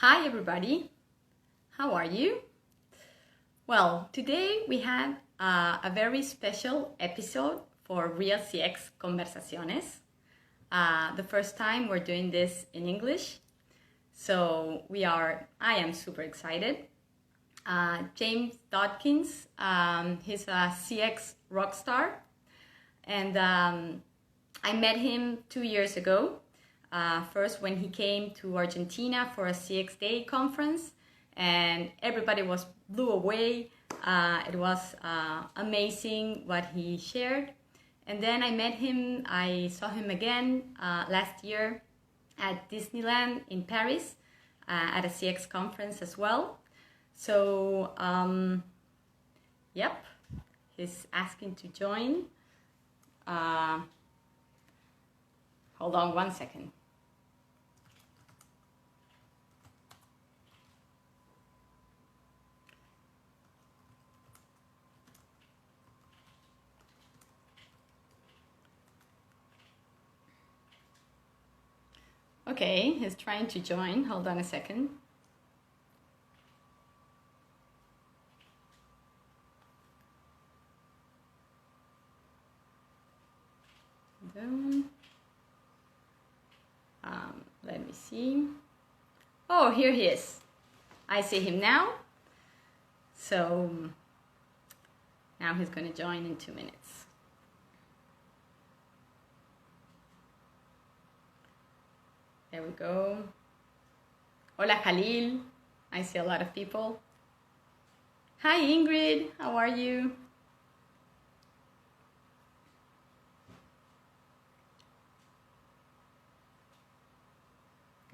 Hi everybody, how are you? Well, today we have a very special episode for RealCX Conversaciones. The first time we're doing this in English, so I am super excited. James Dodkins, he's a CX rockstar, and I met him 2 years ago. First when he came to Argentina for a CX Day conference, and everybody was blew away. It was amazing what he shared. And then I saw him again last year at Disneyland in Paris at a CX conference as well. So, yep, he's asking to join. Hold on one second. Okay, he's trying to join. Hold on a second. Let me see. Oh, here he is. I see him now. So now he's going to join in 2 minutes. There we go. Hola, Khalil. I see a lot of people. Hi, Ingrid. How are you?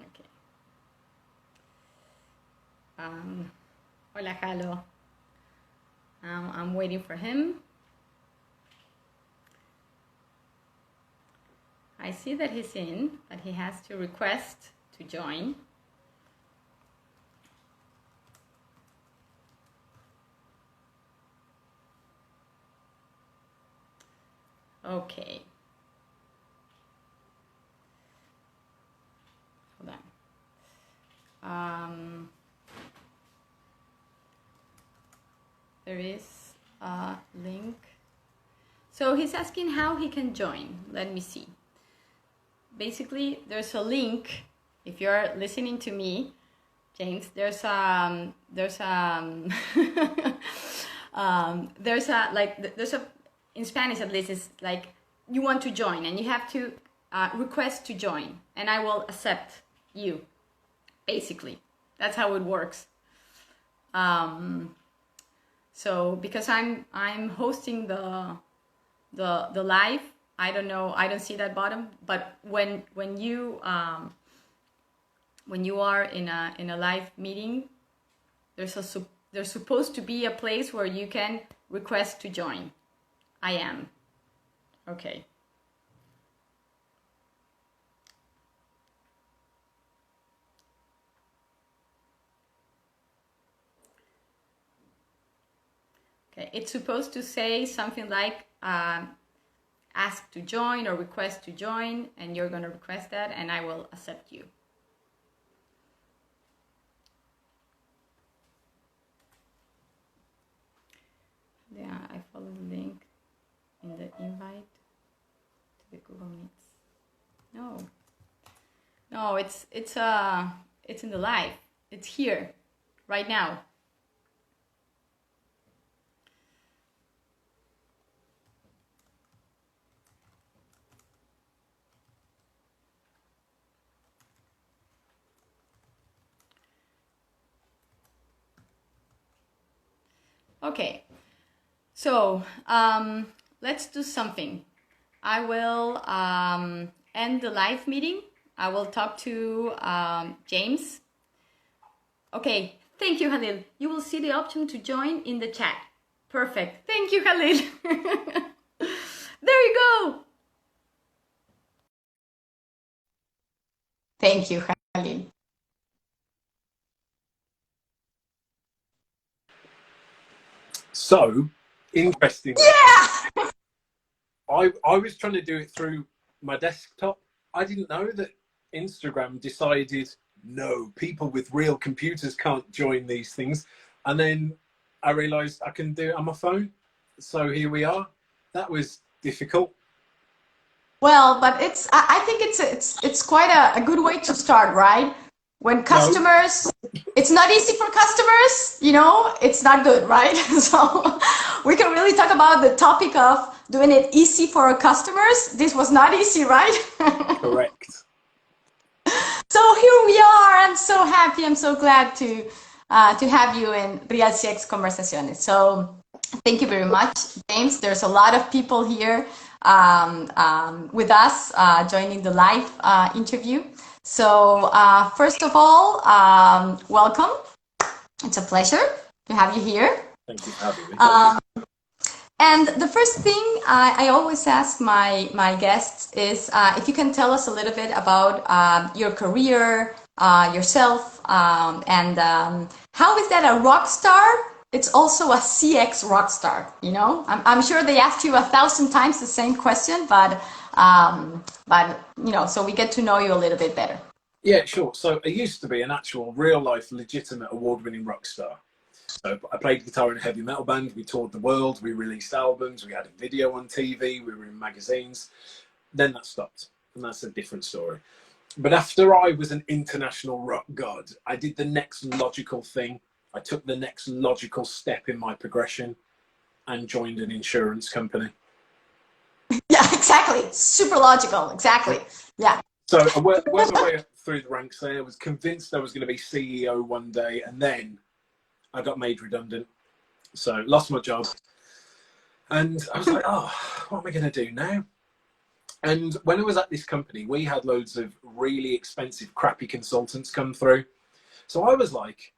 Okay. Hola, Halo. I'm waiting for him. I see that he's in, but he has to request to join. Okay. Hold on. There is a link. So he's asking how he can join. Let me see. Basically, there's a link. If you're listening to me, James, there's a in Spanish at least, it's like you want to join and you have to request to join, and I will accept you. Basically, that's how it works. So because I'm hosting the live, I don't know, I don't see that bottom, but when you are in a live meeting, there's supposed to be a place where you can request to join. I am. Okay. Okay, it's supposed to say something like ask to join or request to join, and you're going to request that and I will accept you. Yeah, I follow the link in the invite to the Google Meets. No, it's in the live. It's here right now. Okay, so let's do something. I will end the live meeting. I will talk to James. Okay, thank you, Khalil. You will see the option to join in the chat. Perfect. Thank you, Khalil. There you go. Thank you, Khalil. So, interestingly, Yeah! I was trying to do it through my desktop. I didn't know that Instagram decided no, people with real computers can't join these things. And then I realized I can do it on my phone. So here we are. That was difficult. Well, but I think it's quite a good way to start, right? When customers, it's not easy for customers, it's not good, right? So we can really talk about the topic of doing it easy for our customers. This was not easy, right? Correct. So here we are. I'm so happy. I'm so glad to have you in RealCX Conversaciones. So thank you very much, James. There's a lot of people here with us joining the live interview. So first of all, welcome. It's a pleasure to have you here. Thank you for having me. And the first thing I always ask my guests is if you can tell us a little bit about your career, yourself, and how is that a rock star? It's also a CX rockstar, I'm sure they asked you 1,000 times the same question, but so we get to know you a little bit better. Yeah, sure. So I used to be an actual real life legitimate award-winning rock star. So I played guitar in a heavy metal band. We toured the world. We released albums. We had a video on TV. We were in magazines. Then that stopped, and that's a different story. But after I was an international rock god, I did the next logical thing. I took the next logical step in my progression and joined an insurance company. Yeah, exactly. Super logical. Exactly. Yeah. So I worked my way up through the ranks there. I was convinced I was going to be CEO one day, and then I got made redundant. So lost my job. And I was like, oh, what am I going to do now? And when I was at this company, we had loads of really expensive, crappy consultants come through. So I was like,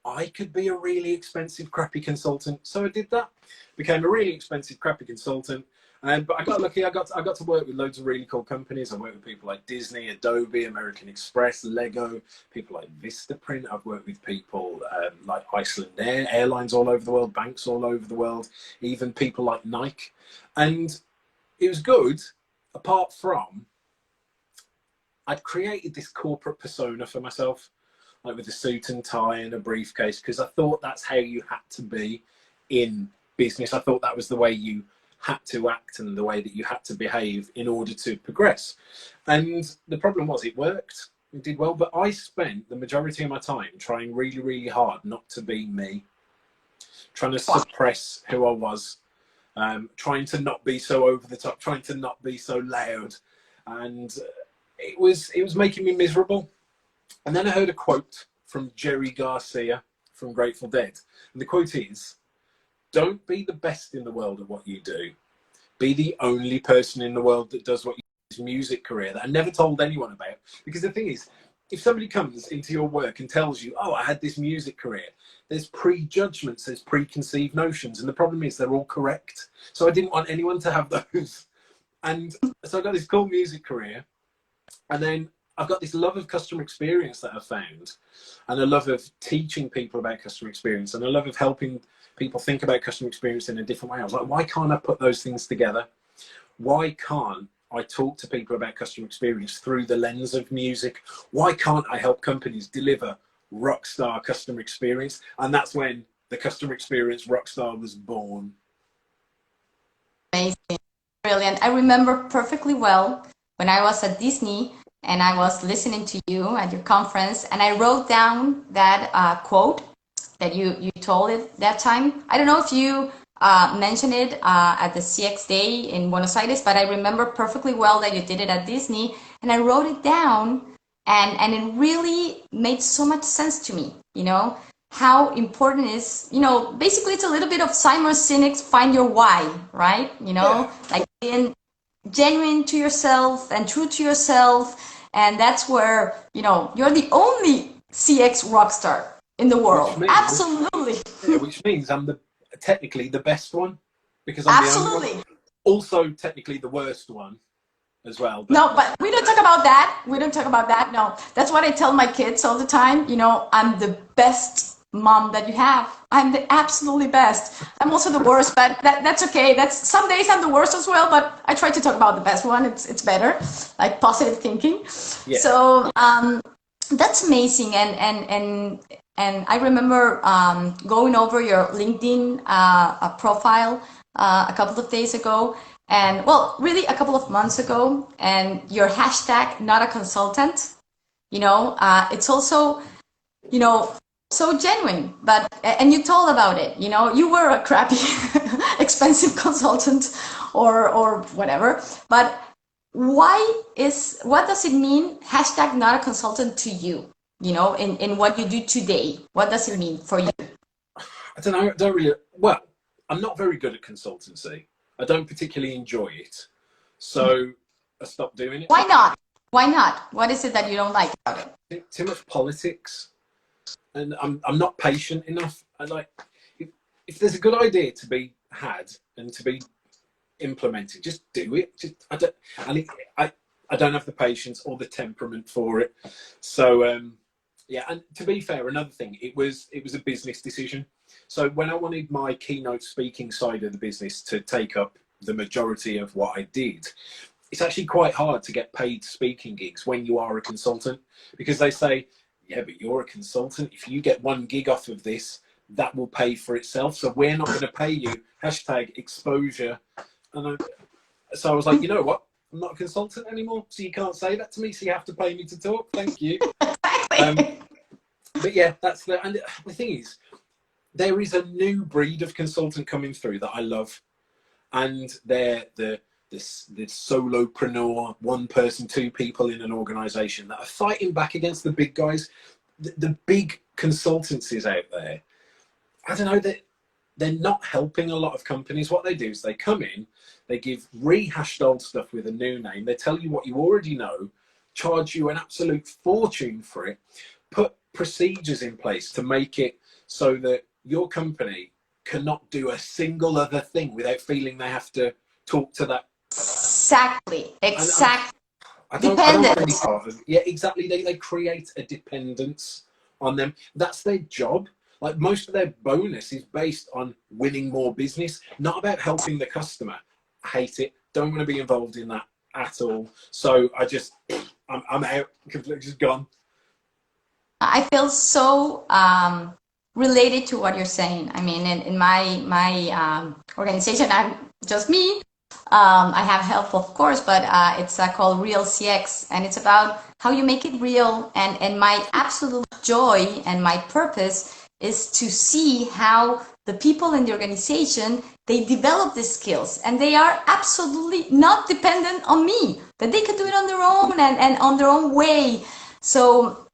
I could be a really expensive, crappy consultant. So I did that. Became a really expensive, crappy consultant. But I got lucky. I got to work with loads of really cool companies. I worked with people like Disney, Adobe, American Express, Lego, people like Vistaprint. I've worked with people like Iceland Air, airlines all over the world, banks all over the world, even people like Nike. And it was good, apart from I'd created this corporate persona for myself, like with a suit and tie and a briefcase, because I thought that's how you had to be in business. I thought that was the way you had to act and the way that you had to behave in order to progress. And the problem was it worked, it did well, but I spent the majority of my time trying really, really hard not to be me, trying to suppress who I was, trying to not be so over the top, trying to not be so loud. And it was making me miserable. And then I heard a quote from Jerry Garcia from Grateful Dead. And the quote is, don't be the best in the world at what you do. Be the only person in the world that does what you do. His music career that I never told anyone about. Because the thing is, if somebody comes into your work and tells you, oh, I had this music career, there's prejudgments, there's preconceived notions. And the problem is they're all correct. So I didn't want anyone to have those. And so I got this cool music career. And then I've got this love of customer experience that I've found. And a love of teaching people about customer experience. And a love of helping people think about customer experience in a different way. I was like, why can't I put those things together? Why can't I talk to people about customer experience through the lens of music? Why can't I help companies deliver rockstar customer experience? And that's when the Customer Experience Rockstar was born. Amazing. Brilliant. I remember perfectly well when I was at Disney and I was listening to you at your conference, and I wrote down that quote that you told it that time. I don't know if you mentioned it at the CX Day in Buenos Aires, but I remember perfectly well that you did it at Disney, and I wrote it down, and it really made so much sense to me, how important is, basically it's a little bit of Simon Sinek's Find Your Why, right? Like being genuine to yourself and true to yourself, and that's where, you're the only CX rockstar in the world. Absolutely. Which means I'm technically the best one, because I'm the only one. Also technically the worst one as well. No, but we don't talk about that. We don't talk about that. No, that's what I tell my kids all the time. I'm the best mom that you have. I'm the absolutely best. I'm also the worst, but that's okay. Some days I'm the worst as well, but I try to talk about the best one. It's better, like positive thinking. Yeah. So That's amazing. And I remember going over your LinkedIn profile a couple of days ago, and well, really a couple of months ago, and your hashtag, not a consultant, it's also, so genuine, and you told about it, you were a crappy, expensive consultant or whatever, but what does it mean, hashtag not a consultant to you, in what you do today? What does it mean for you? I don't know. I don't really. Well, I'm not very good at consultancy. I don't particularly enjoy it, so I stopped doing it. Why not? Why not? What is it that you don't like about it? Too much politics, and I'm not patient enough. I like if there's a good idea to be had and to be implemented, just do it. I don't have the patience or the temperament for it. So yeah, and to be fair, another thing, it was a business decision. So when I wanted my keynote speaking side of the business to take up the majority of what I did, it's actually quite hard to get paid speaking gigs when you are a consultant, because they say, yeah, but you're a consultant. If you get 1 gig off of this, that will pay for itself. So we're not going to pay you. Hashtag exposure. And so I was like, you know what? I'm not a consultant anymore, so you can't say that to me. So you have to pay me to talk. Thank you. But yeah, and the thing is, there is a new breed of consultant coming through that I love, and they're the solopreneur, 1 person, 2 people in an organization that are fighting back against the big guys, the big consultancies out there. I don't know, that they're not helping a lot of companies. What they do is they come in, they give rehashed old stuff with a new name. They tell you what you already know, charge you an absolute fortune for it, put procedures in place to make it so that your company cannot do a single other thing without feeling they have to talk to that. Exactly. I don't want any part of it. Yeah, exactly. They create a dependence on them. That's their job. Like, most of their bonus is based on winning more business, not about helping the customer. I hate it. Don't want to be involved in that at all. So I'm out, completely just gone. I feel so related to what you're saying. I mean, in my organization, I'm just me. I have help, of course, but it's called RealCX, and it's about how you make it real. And my absolute joy and my purpose is to see how the people in the organization, they develop these skills, and they are absolutely not dependent on me, that they can do it on their own and on their own way. So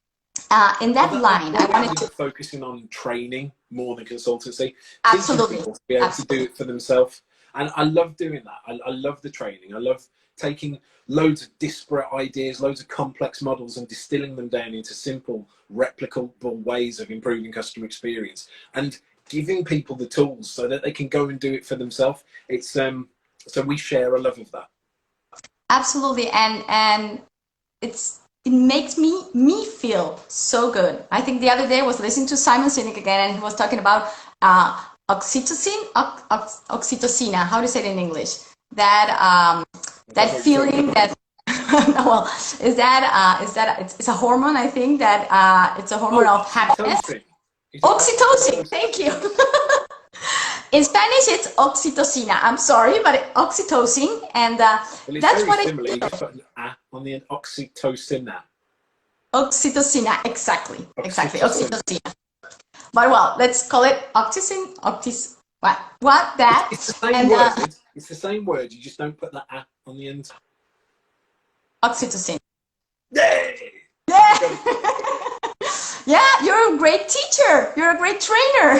in that line, I wanted to focusing on training more than consultancy. Absolutely. People to be able to do it for themselves. And I love doing that. I love the training. I love taking loads of disparate ideas, loads of complex models, and distilling them down into simple, replicable ways of improving customer experience, and giving people the tools so that they can go and do it for themselves. It's so we share a love of that. Absolutely, and it makes me feel so good. I think the other day I was listening to Simon Sinek again, and he was talking about oxytocin, oxytocin. How do you say it in English? That feeling that well, is that it's a hormone? I think that it's a hormone of happiness. Oxytocin. Thank you. In Spanish, it's oxytocin. I'm sorry, but oxytocin, and well, that's what similar. You just put an A on the end. Oxytocin. Oxytocin, exactly, oxytocin. But well, let's call it oxytocin. What that? It's the same word. It's the same word. You just don't put that A on the end. Oxytocin. Yay! Yeah. Yeah, you're a great teacher. You're a great trainer.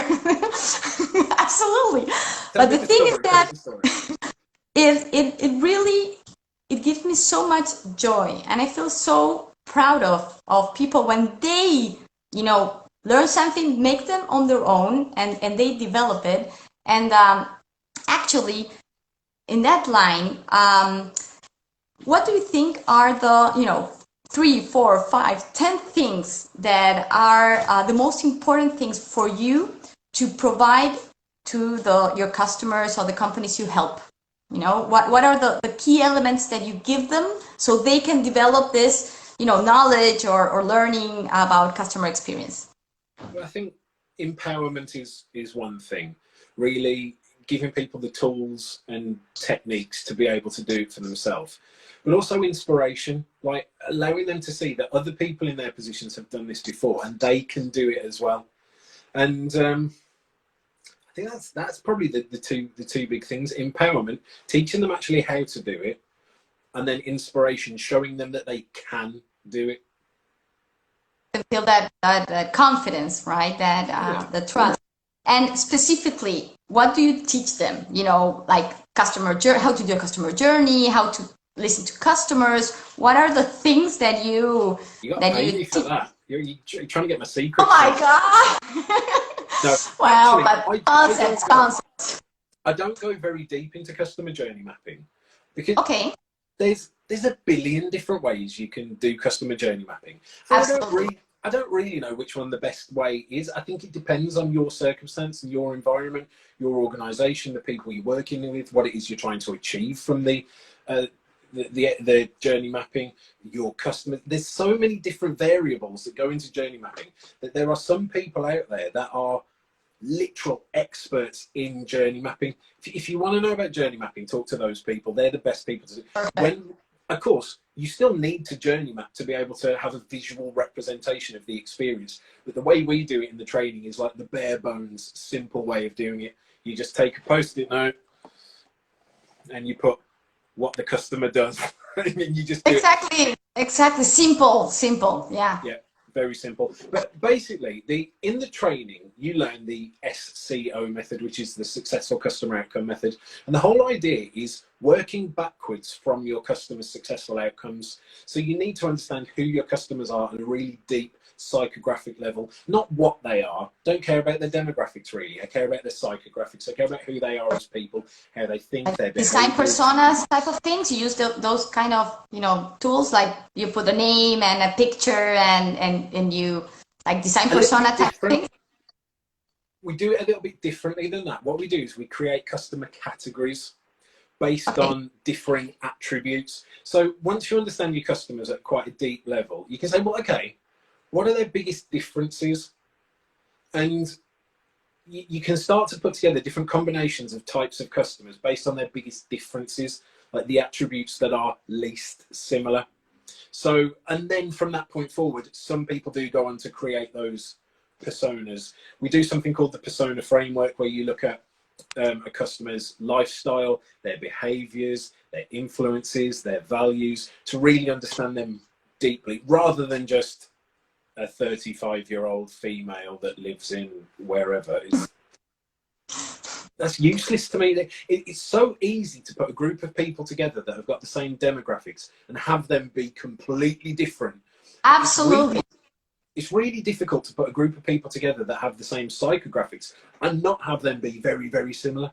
Absolutely. But the thing is that it really gives me so much joy, and I feel so proud of people when they, learn something, make them on their own, and they develop it. And actually, in that line, what do you think are the 3, 4, 5, 10 things that are the most important things for you to provide to your customers or the companies you help? What are the key elements that you give them so they can develop this knowledge or learning about customer experience? Well, I think empowerment is one thing. Really giving people the tools and techniques to be able to do it for themselves. But also inspiration, like allowing them to see that other people in their positions have done this before and they can do it as well. And I think that's probably the two big things: empowerment, teaching them actually how to do it, and then inspiration, showing them that they can do it. To feel that confidence, right? That the trust. And specifically, what do you teach them? Like how to do a customer journey, how to listen to customers. What are the things that you got to pay me for that? You're trying to get my secret. Oh my god! No, well, actually, but concepts. I don't go very deep into customer journey mapping because there's a billion different ways you can do customer journey mapping. Absolutely. I don't really know which one the best way is. I think it depends on your circumstance and your environment, your organization, the people you're working with, what it is you're trying to achieve from the journey mapping, your customers. There's so many different variables that go into journey mapping that there are some people out there that are literal experts in journey mapping. If you want to know about journey mapping, talk to those people. They're the best people to do. Of course, you still need to journey map to be able to have a visual representation of the experience. But the way we do it in the training is like the bare bones, simple way of doing it. You just take a Post-it note and you put what the customer does. And then you just do Exactly. Simple. Yeah. Yeah. Very simple. But basically, in the training, you learn the SCO method, which is the successful customer outcome method. And the whole idea is working backwards from your customers' successful outcomes. So you need to understand who your customers are at a really deep psychographic level, not what they are. Don't care about their demographics really. I care about their psychographics. I care about who they are as people, how they think, their behaviors. Design personas type of things. You use those kind of tools, like you put a name and a picture and you like design persona type of thing. We do it a little bit differently than that. What we do is we create customer categories based on differing attributes. So once you understand your customers at quite a deep level, you can say, well, okay, what are their biggest differences? And you can start to put together different combinations of types of customers based on their biggest differences, like the attributes that are least similar. So, and then from that point forward, some people do go on to create those personas. We do something called the persona framework, where you look at a customer's lifestyle, their behaviors, their influences, their values, to really understand them deeply, rather than just a 35-year-old female that lives in wherever. That's useless to me. It's so easy to put a group of people together that have got the same demographics and have them be completely different. Absolutely. It's really difficult to put a group of people together that have the same psychographics and not have them be very, very similar.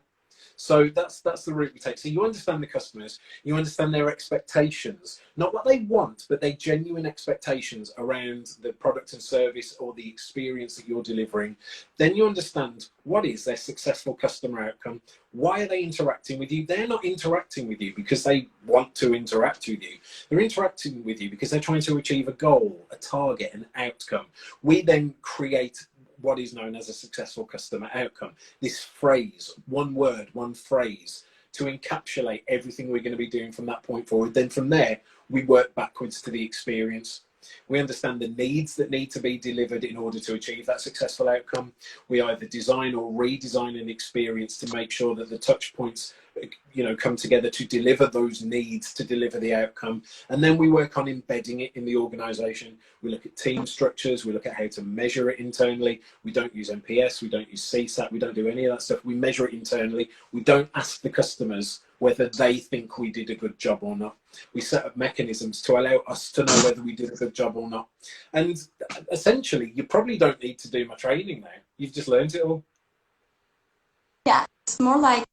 So that's the route we take. So you understand the customers, you understand their expectations, not what they want, but their genuine expectations around the product and service or the experience that you're delivering. Then you understand what is their successful customer outcome. Why are they interacting with you? They're not interacting with you because they want to interact with you. They're interacting with you because they're trying to achieve a goal, a target, an outcome. We then create what is known as a successful customer outcome. This phrase, one word, one phrase, to encapsulate everything we're going to be doing from that point forward. Then from there, we work backwards to the experience. We understand the needs that need to be delivered in order to achieve that successful outcome. We either design or redesign an experience to make sure that the touch points come together to deliver those needs, to deliver the outcome. And then we work on embedding it in the organization. We look at team structures. We look at how to measure it internally. We don't use NPS. We don't use CSAT. We don't do any of that stuff. We measure it internally. We don't ask the customers whether they think we did a good job or not. We set up mechanisms to allow us to know whether we did a good job or not. And essentially, you probably don't need to do my training now. You've just learned it all. Yeah, it's more like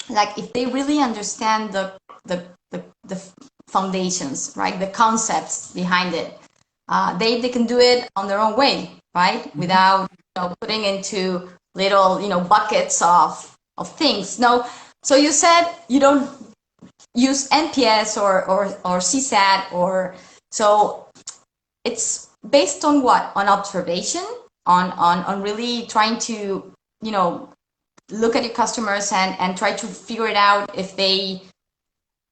like if they really understand the foundations, right, the concepts behind it, they can do it on their own way, right, without putting into little buckets of things. No, so you said you don't use NPS or CSAT or So it's based on what? On observation, on really trying to, look at your customers and try to figure it out if they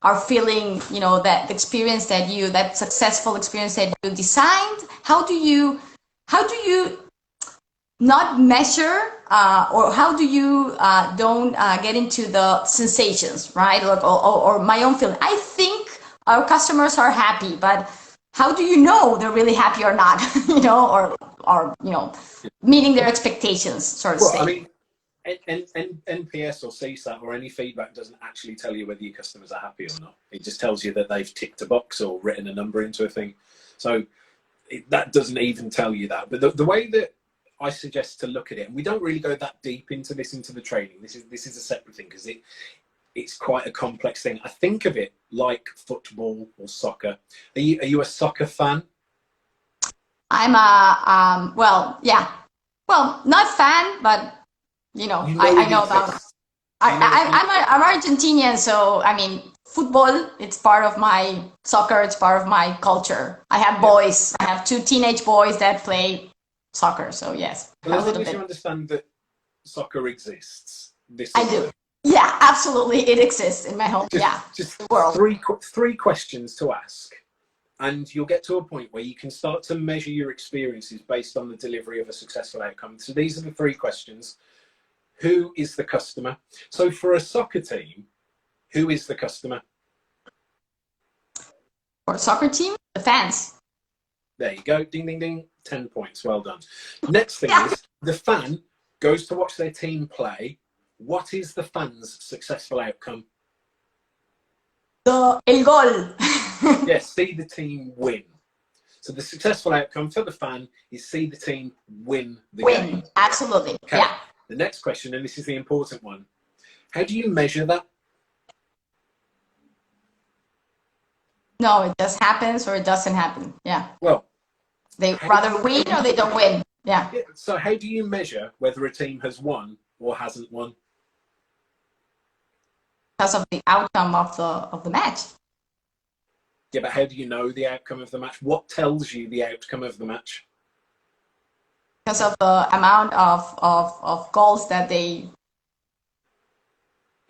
are feeling, that experience that successful experience that you designed. How do you not measure, or how do you don't get into the sensations, right? Or my own feeling. I think our customers are happy, but how do you know they're really happy or not? or meeting their expectations, sort of Well, say. I mean, NPS or CSAT or any feedback doesn't actually tell you whether your customers are happy or not. It just tells you that they've ticked a box or written a number into a thing. So that doesn't even tell you that. But the way that I suggest to look at it, and we don't really go that deep into the training. This is a separate thing because it's quite a complex thing. I think of it like football or soccer. Are you a soccer fan? I'm not fan, but I know about. I'm Argentinian, so I mean, football. It's part of my soccer. It's part of my culture. I have boys. I have 2 teenage boys that play soccer. So yes, well, as long as you understand that soccer exists, I do. Yeah, absolutely, it exists in my home. Just the world. Three questions to ask, and you'll get to a point where you can start to measure your experiences based on the delivery of a successful outcome. So these are the 3 questions. Who is the customer? So for a soccer team, who is the customer? For a soccer team, the fans. There you go. Ding, ding, ding. 10 points. Well done. Next thing is the fan goes to watch their team play. What is the fan's successful outcome? El gol. Yes, see the team win. So the successful outcome for the fan is see the team win the game. Absolutely. Okay. Yeah. The next question, and this is the important one. How do you measure that? No, it just happens or it doesn't happen. Yeah. Well, they rather win or they don't win. Yeah. So how do you measure whether a team has won or hasn't won? Because of the outcome of the match. Yeah, but how do you know the outcome of the match? What tells you the outcome of the match? Because of the amount of goals that they...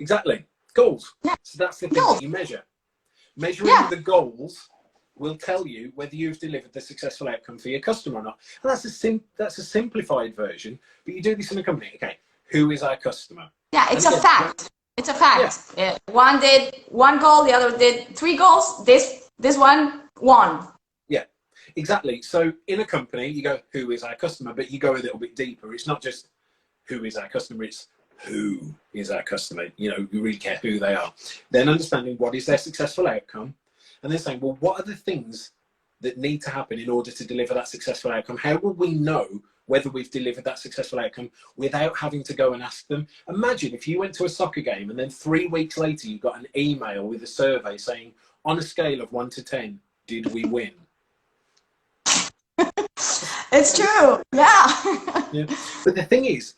Exactly. Goals. Yeah. So that's the thing that you measure. Measuring the goals will tell you whether you've delivered the successful outcome for your customer or not. And that's a simplified version, but you do this in a company. Okay, who is our customer? Yeah, it's a fact. It's a fact. Yeah. One did 1 goal, the other did 3 goals. This one won. Yeah, exactly. So in a company, you go, who is our customer? But you go a little bit deeper. It's not just who is our customer, it's who is our customer. You really care who they are. Then understanding what is their successful outcome, and then saying, well, what are the things that need to happen in order to deliver that successful outcome? How will we know whether we've delivered that successful outcome without having to go and ask them? Imagine if you went to a soccer game and then 3 weeks later you got an email with a survey saying, on a scale of 1 to 10, did we win? It's true. Yeah. But the thing is,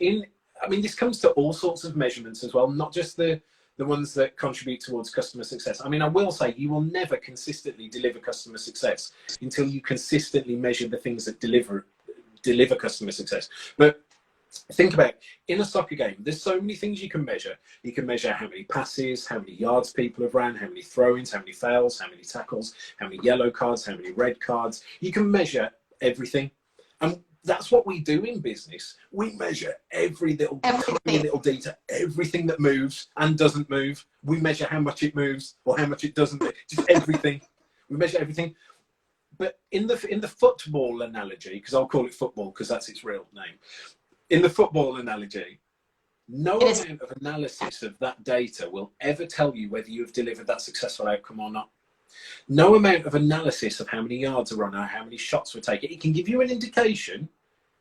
this comes to all sorts of measurements as well, not just the ones that contribute towards customer success. I will say you will never consistently deliver customer success until you consistently measure the things that deliver customer success. But think about in a soccer game, there's so many things you can measure. You can measure how many passes, how many yards people have ran, how many throw-ins, how many fails, how many tackles, how many yellow cards, how many red cards. You can measure everything. And that's what we do in business. We measure every little detail, everything that moves and doesn't move. We measure how much it moves or how much it doesn't move. Just everything. We measure everything. But in the football analogy, because I'll call it football because that's its real name. In the football analogy, no amount of analysis of that data will ever tell you whether you have delivered that successful outcome or not. No amount of analysis of how many yards are run or how many shots were taken. It can give you an indication.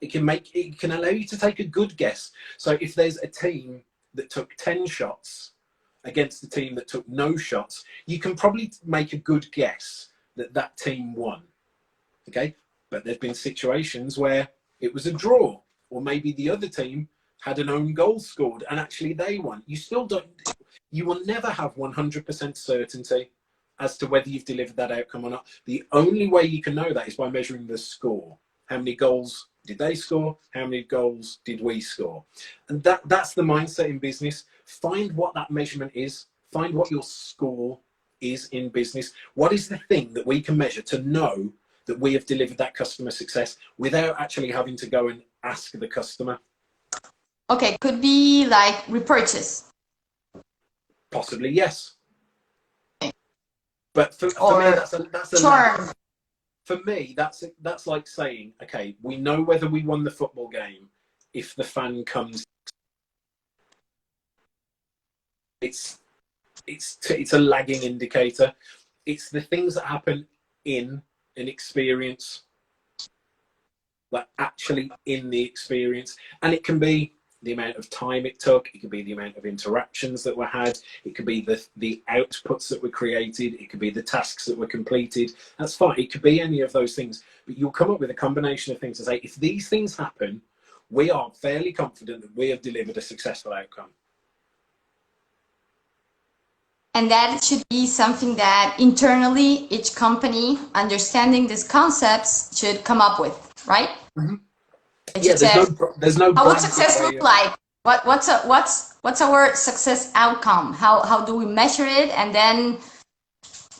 It can allow you to take a good guess. So if there's a team that took 10 shots against the team that took no shots, you can probably make a good guess that team won. Okay? But there's been situations where it was a draw, or maybe the other team had an own goal scored and actually they won. You will never have 100% certainty as to whether you've delivered that outcome or not. The only way you can know that is by measuring the score. How many goals did they score? How many goals did we score? And that's the mindset in business. Find what that measurement is. Find what your score is in business. What is the thing that we can measure to know that we have delivered that customer success without actually having to go and ask the customer? Okay, could be like repurchase. Possibly, yes. But for me, that's a charm. For me, that's like saying, okay, we know whether we won the football game if the fan comes. It's a lagging indicator. It's the things that happen in an experience, like actually in the experience, and it can be the amount of time it took, it could be the amount of interactions that were had, it could be the outputs that were created, it could be the tasks that were completed. That's fine, it could be any of those things, but you'll come up with a combination of things to say, if these things happen, we are fairly confident that we have delivered a successful outcome. And that should be something that internally each company, understanding these concepts, should come up with, right? Mm-hmm. Yeah, there's no. How would success look like? What's our success outcome? How do we measure it, and then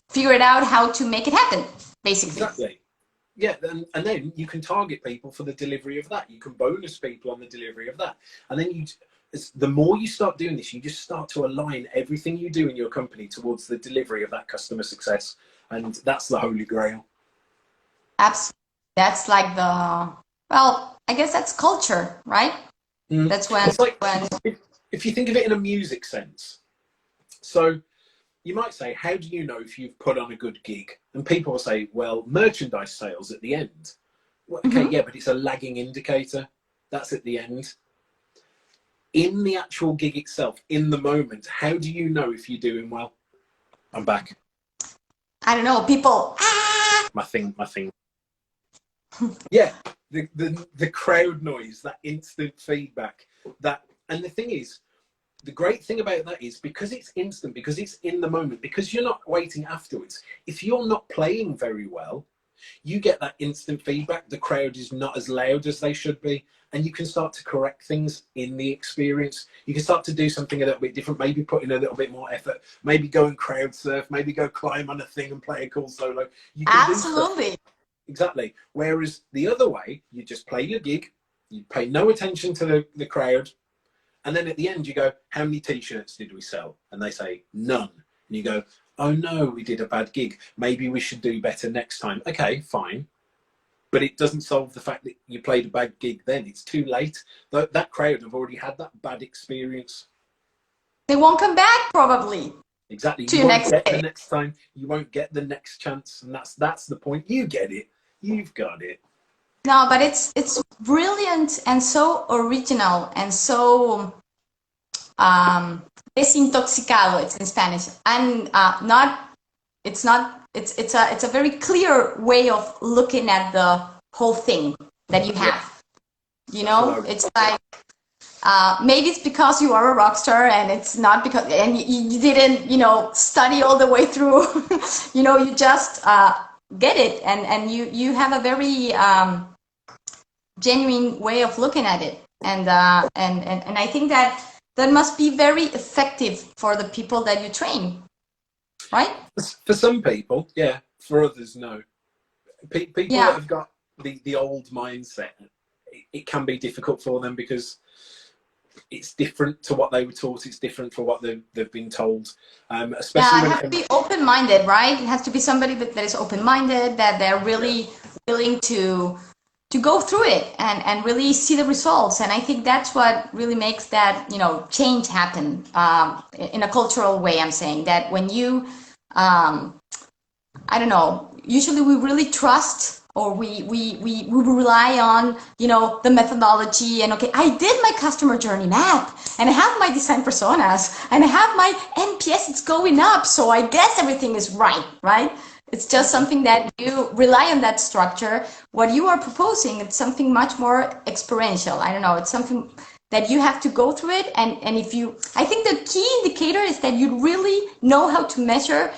figure it out how to make it happen, basically. Exactly. Yeah, and then you can target people for the delivery of that. You can bonus people on the delivery of that, and then the more you start doing this, you just start to align everything you do in your company towards the delivery of that customer success, and that's the holy grail. Absolutely, that's like I guess that's culture, right? Mm. That's when, it's like, if you think of it in a music sense. So you might say, how do you know if you've put on a good gig? And people will say, well, merchandise sales at the end. Well, okay, mm-hmm. Yeah, but it's a lagging indicator. That's at the end. In the actual gig itself, in the moment, how do you know if you're doing well? I'm back. I don't know, people. My thing. Yeah, the crowd noise, that instant feedback, and the thing is, the great thing about that is because it's instant, because it's in the moment, because you're not waiting afterwards. If you're not playing very well, you get that instant feedback. The crowd is not as loud as they should be, and you can start to correct things in the experience. You can start to do something a little bit different, maybe put in a little bit more effort, maybe go and crowd surf, maybe go climb on a thing and play a cool solo. You can absolutely. Exactly. Whereas the other way, you just play your gig, you pay no attention to the crowd, and then at the end you go, how many t-shirts did we sell? And they say, none. And you go, oh no, we did a bad gig. Maybe we should do better next time. Okay, fine. But it doesn't solve the fact that you played a bad gig then. It's too late. That crowd have already had that bad experience. They won't come back, probably. Exactly. You won't get the next time. You won't get the next chance. And that's the point. You get it. You've got it. No, but it's brilliant and so original and so desintoxicado. It's in Spanish, and it's a very clear way of looking at the whole thing that you have. You know, it's like maybe it's because you are a rock star, and it's not because you didn't study all the way through. You just get it, and you have a very genuine way of looking at it, and I think that must be very effective for the people that you train, right? For some people, yeah. For others, no. People that have got the old mindset, it can be difficult for them because it's different to what they were taught. It's different for what they've been told. Especially it has to be open-minded, right? It has to be somebody that is open-minded, that they're really willing to go through it and really see the results. And I think that's what really makes that change happen in a cultural way. I'm saying that when you I don't know, usually we really trust, or we rely on, the methodology, and okay, I did my customer journey map, and I have my design personas, and I have my NPS, it's going up, so I guess everything is right? It's just something that you rely on that structure. What you are proposing, it's something much more experiential. I don't know, it's something that you have to go through it, and I think the key indicator is that you really know how to measure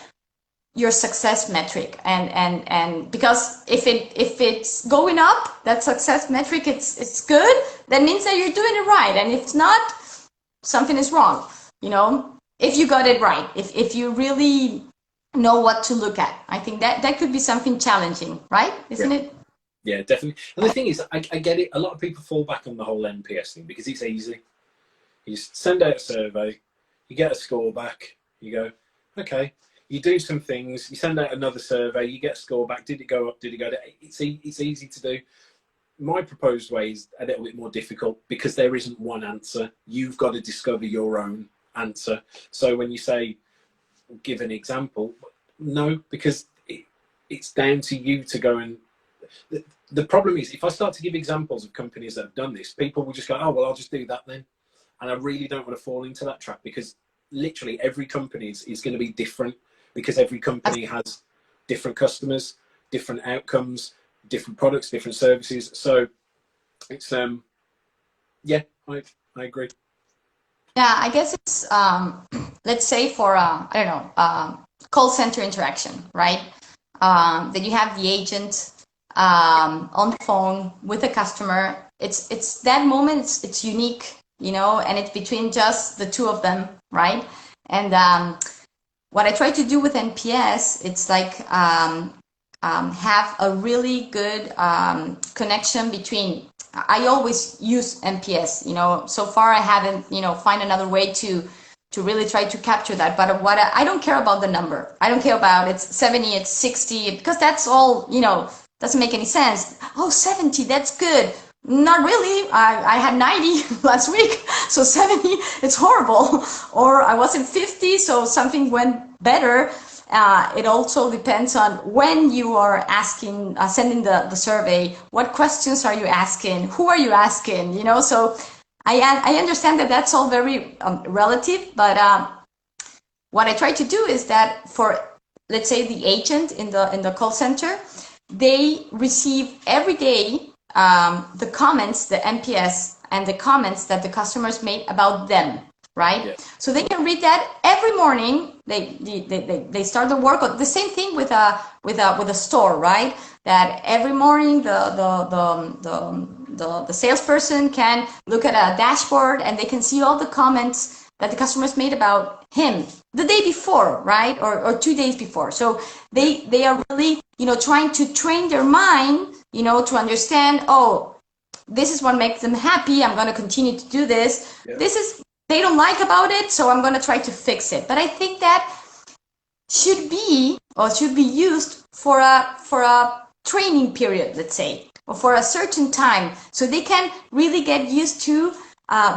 your success metric, and because if it's going up, that success metric, it's good, that means that you're doing it right, and if it's not, something is wrong, you know, if you got it right, if you really know what to look at. I think that could be something challenging, right? Isn't it? Yeah, definitely. And the thing is, I get it, a lot of people fall back on the whole NPS thing because it's easy. You send out a survey, you get a score back, you go, okay, you do some things, you send out another survey, you get a score back, did it go up, did it go down? It's easy to do. My proposed way is a little bit more difficult because there isn't one answer. You've got to discover your own answer. So when you say, give an example, no, because it's down to you to go and... The problem is, if I start to give examples of companies that have done this, people will just go, oh, well, I'll just do that then. And I really don't want to fall into that trap because literally every company is going to be different because every company has different customers, different outcomes, different products, different services. So it's, yeah, I agree. Yeah, I guess it's, let's say for, I don't know, call center interaction, right? That you have the agent on the phone with a customer. It's that moment, it's unique, you know, and it's between just the two of them, right? And what I try to do with NPS, it's like have a really good connection between, I always use NPS, you know, so far I haven't, you know, find another way to really try to capture that. But what I don't care about the number. I don't care about it's 70, it's 60, because that's all, you know, doesn't make any sense. Oh, 70, that's good. Not really. I had 90 last week, so 70, it's horrible. Or I was in 50, so something went better. It also depends on when you are asking, sending the survey. What questions are you asking? Who are you asking? You know, so I understand that that's all very relative, but what I try to do is that for, let's say, the agent in the call center, they receive every day the comments, the NPS, and the comments that the customers made about them, right? Yeah. So they can read that every morning. They start the work. The same thing with a store, right? That every morning the salesperson can look at a dashboard and they can see all the comments that the customers made about him the day before, right? Or 2 days before. So they are really, you know, trying to train their mind, you know, to understand, oh, this is what makes them happy. I'm going to continue to do this. Yeah. This is, they don't like about it, so I'm going to try to fix it. But I think that should be used for a training period, let's say, or for a certain time, so they can really get used to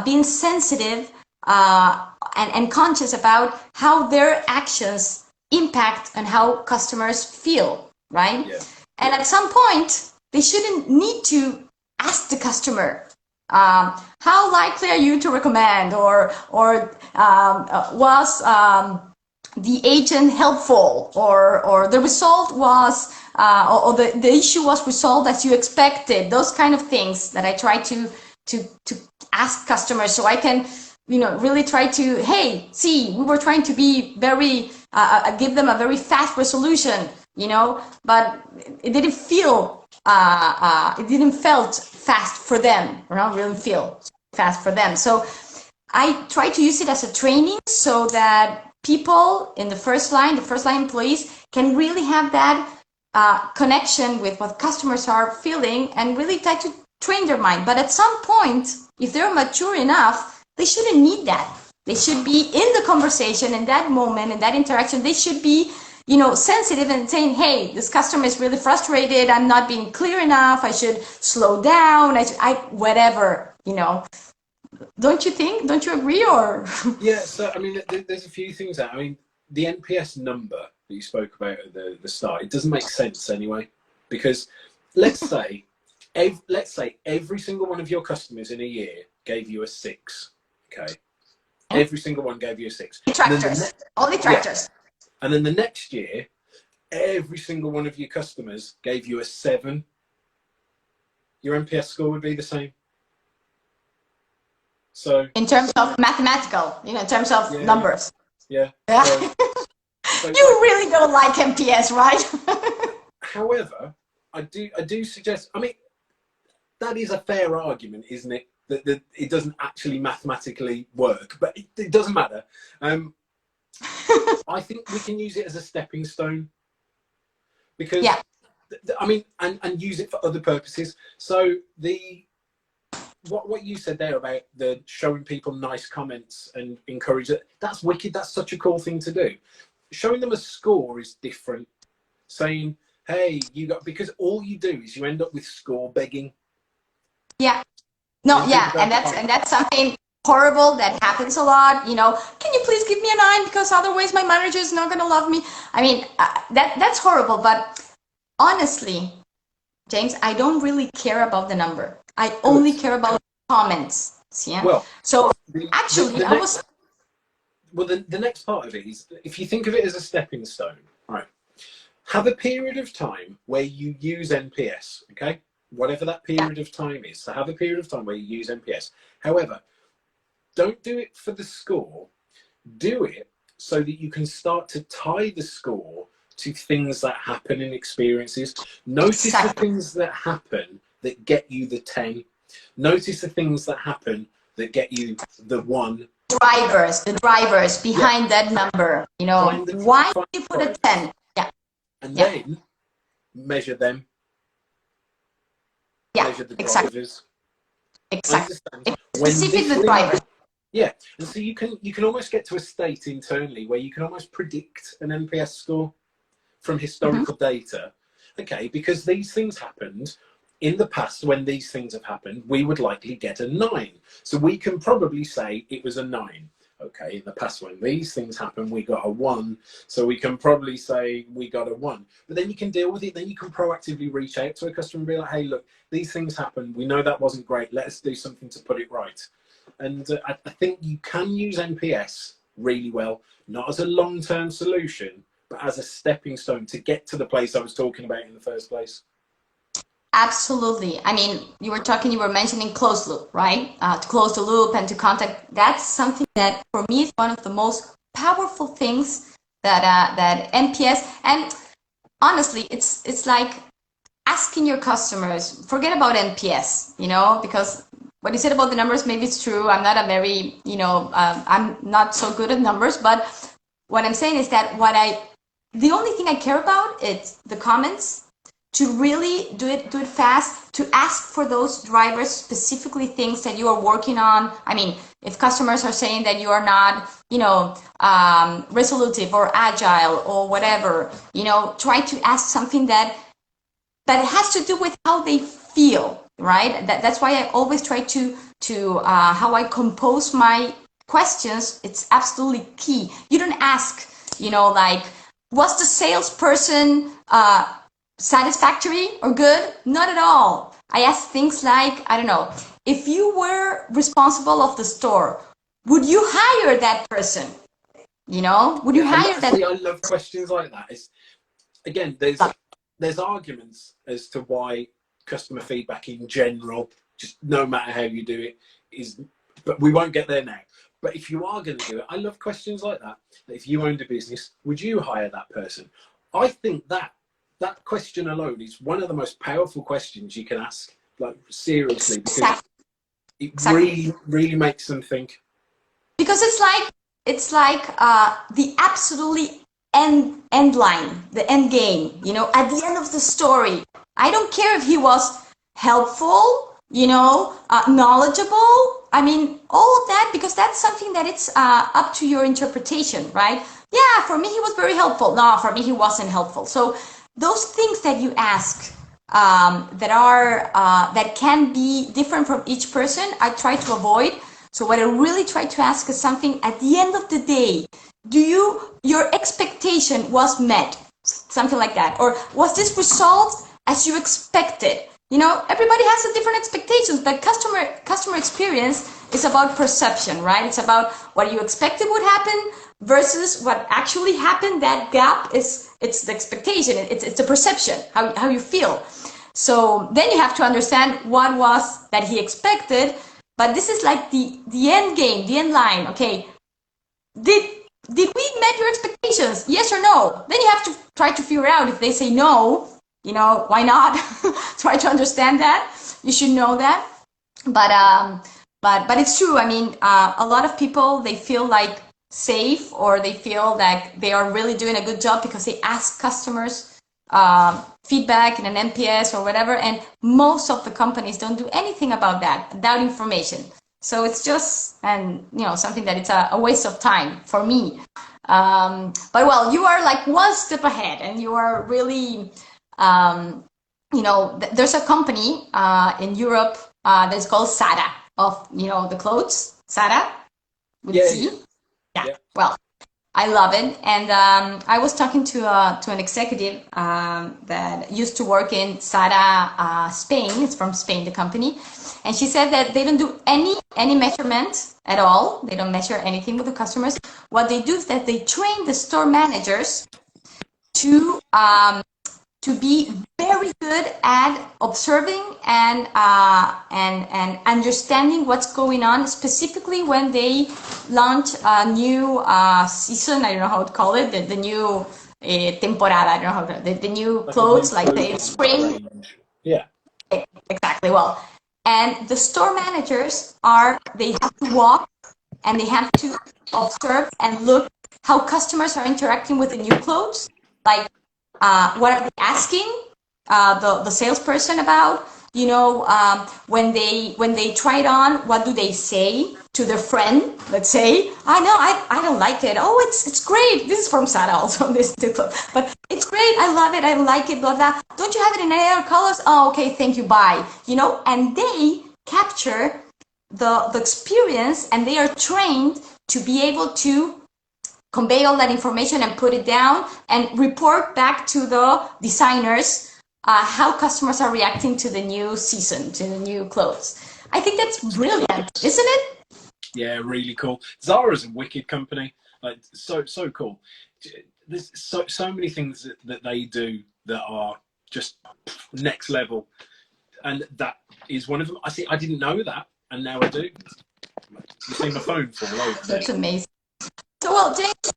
being sensitive and conscious about how their actions impact and how customers feel, right? Yeah. And at some point, they shouldn't need to ask the customer, how likely are you to recommend, or was the agent helpful, or the result was, or the issue was resolved as you expected. Those kind of things that I try to ask customers, so I can, you know, really try to, hey, see, we were trying to be very, give them a very fast resolution, you know, but it didn't feel, felt fast for them, or not really feel fast for them. So I try to use it as a training so that people in the first line employees can really have that connection with what customers are feeling and really try to train their mind. But at some point, if they're mature enough, they shouldn't need that. They should be in the conversation, in that moment, in that interaction. They should be, you know, sensitive and saying, hey, this customer is really frustrated. I'm not being clear enough. I should slow down. Whatever, you know. Don't you think? Don't you agree? Or yeah. So I mean, there's a few things there. I mean, the NPS number that you spoke about at the start, it doesn't make sense anyway, because let's say every single one of your customers in a year gave you a 6. Okay, every single one gave you a 6. Detractors, all detractors. Yeah. And then the next year, every single one of your customers gave you a 7. Your NPS score would be the same. So in terms of mathematical, you know, in terms of numbers. Yeah. Yeah. So, You really don't like NPS, right? However, I do suggest, I mean, that is a fair argument, isn't it? That it doesn't actually mathematically work, but it doesn't matter. I think we can use it as a stepping stone because, yeah. I mean, and use it for other purposes. So what you said there about the showing people nice comments and encourage it, that's wicked. That's such a cool thing to do. Showing them a score is different. Saying, hey, because all you do is you end up with score begging. Yeah. No, yeah, and that's something horrible that happens a lot. You know, can you please give me a 9 because otherwise my manager is not going to love me. I mean, that's horrible. But honestly, James, I don't really care about the number. I only care about comments. Yeah. Well, so actually, the next part of it is, if you think of it as a stepping stone, right? Have a period of time where you use NPS. Okay. Whatever that period of time is. So have a period of time where you use NPS. However, don't do it for the score. Do it so that you can start to tie the score to things that happen in experiences. Notice the things that happen that get you the 10. Notice the things that happen that get you the 1. The drivers behind that number. You know, why do you put a 10? Yeah. And then measure them. Yeah, measure the drivers. Exactly. Specific the driver. Yeah, and so you can almost get to a state internally where you can almost predict an NPS score from historical data. Okay, because these things happened in the past. When these things have happened, we would likely get a 9. So we can probably say it was a 9. Okay, in the past when these things happened, we got a 1. So we can probably say we got a 1. But then you can deal with it. Then you can proactively reach out to a customer and be like, hey, look, these things happened. We know that wasn't great. Let us do something to put it right. And I think you can use NPS really well, not as a long-term solution, but as a stepping stone to get to the place I was talking about in the first place. Absolutely. I mean, you were mentioning closed loop, right? To close the loop and to contact. That's something that for me is one of the most powerful things that NPS. And honestly, it's like asking your customers. Forget about NPS, you know, because what you said about the numbers, maybe it's true. I'm not a very, I'm not so good at numbers. But what I'm saying is that the only thing I care about is the comments. To really do it fast, to ask for those drivers, specifically things that you are working on. I mean, if customers are saying that you are not, resolutive or agile or whatever, try to ask something that has to do with how they feel, right? That's why I always try to how I compose my questions. It's absolutely key. You don't ask, like, was the salesperson satisfactory or good? Not at all. I ask things like, I don't know, if you were responsible of the store, would you hire that person? Would you hire that? I love questions like that. Again, there's arguments as to why customer feedback in general, just no matter how you do it, is, but we won't get there now. But if you are going to do it, I love questions like that. If you owned a business, would you hire that person? I think that question alone is one of the most powerful questions you can ask, like, seriously, because it really makes them think. Because it's like the absolutely end line, the end game, at the end of the story. I don't care if he was helpful, knowledgeable. I mean, all of that, because that's something that it's up to your interpretation, right? Yeah, for me, he was very helpful. No, for me, he wasn't helpful. So those things that you ask that can be different from each person, I try to avoid. So what I really try to ask is something at the end of the day. Your expectation was met? Something like that. Or was this resolved as you expected? Everybody has a different expectations, but customer experience is about perception, right? It's about what you expected would happen versus what actually happened. That gap it's the expectation. It's the perception, how you feel. So then you have to understand what was that he expected. But this is like the end game, the end line. Okay, did did we met your expectations? Yes or no? Then you have to try to figure out if they say no, you know, why not? Try to understand that. You should know that. But it's true. I mean, a lot of people, they feel like safe, or they feel like they are really doing a good job because they ask customers feedback in an NPS or whatever. And most of the companies don't do anything about that information. So it's just, and you know, something that it's a waste of time for me. But well, you are like one step ahead, and you are really, you know, there's a company in Europe that's called Zara, of, you know, the clothes, Zara with Z. Yeah. Well, I love it. And I was talking to an executive that used to work in Zara Spain. It's from Spain, the company. And she said that they don't do any measurement at all. They don't measure anything with the customers. What they do is that they train the store managers to be very good at observing and understanding what's going on, specifically when they launch a new season. I don't know how to call it, the new temporada. I don't know how to, the new clothes, like the spring. Yeah. Exactly. Well, and the store managers they have to walk and they have to observe and look how customers are interacting with the new clothes, like what are they asking the salesperson about? You know, when they try it on, what do they say to their friend? Let's say, I don't like it. Oh, it's great. This is from Sara also, this too. But it's great. I love it. I like it. Blah blah. Don't you have it in any other colors? Oh, okay. Thank you. Bye. You know, and they capture the experience, and they are trained to be able to convey all that information and put it down and report back to the designers how customers are reacting to the new season, to the new clothes. I think that's brilliant, isn't it? Yeah, really cool. Zara's a wicked company. Like, so cool. There's so many things that they do that are just next level, and that is one of them. I didn't know that, and now I do. You see my phone fall over. That's amazing. So, well, James,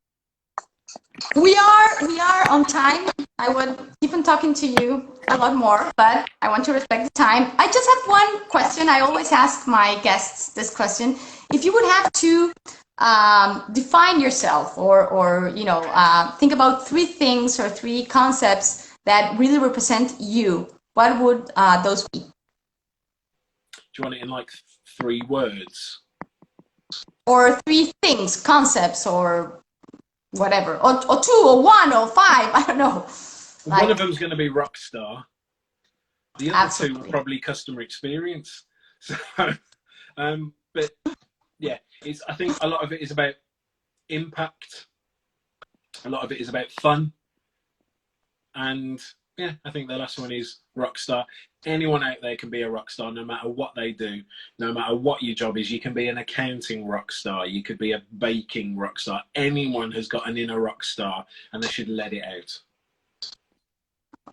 we are on time. I would keep on talking to you a lot more, but I want to respect the time. I just have one question. I always ask my guests this question. If you would have to define yourself, or you know, think about 3 things or 3 concepts that really represent you, what would those be? Do you want it in like 3 words? Or 3 things, concepts, or whatever, or 2, or 1, or 5, I don't know. Like, one of them's going to be Rockstar. The other absolutely. 2 are probably customer experience. So, but yeah, I think a lot of it is about impact. A lot of it is about fun. And yeah, I think the last one is Rockstar. Anyone out there can be a rock star, no matter what they do, no matter what your job is. You can be an accounting rock star. You could be a baking rock star. Anyone has got an inner rock star, and they should let it out.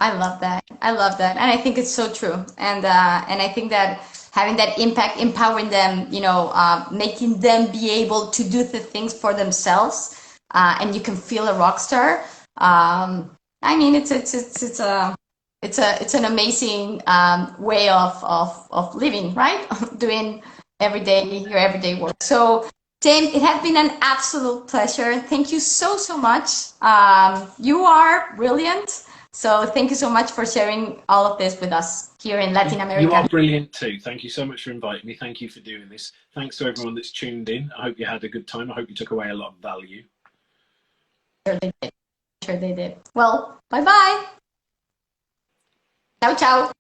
I love that. I love that, and I think it's so true. And I think that having that impact, empowering them, you know, making them be able to do the things for themselves, and you can feel a rock star. I mean, it's an amazing way of living, right? Doing your everyday work. So, James, it has been an absolute pleasure. Thank you so much. You are brilliant. So thank you so much for sharing all of this with us here in Latin America. You are brilliant too. Thank you so much for inviting me. Thank you for doing this. Thanks to everyone that's tuned in. I hope you had a good time. I hope you took away a lot of value. Sure they did. Sure they did. Well, bye-bye. Ciao, ciao.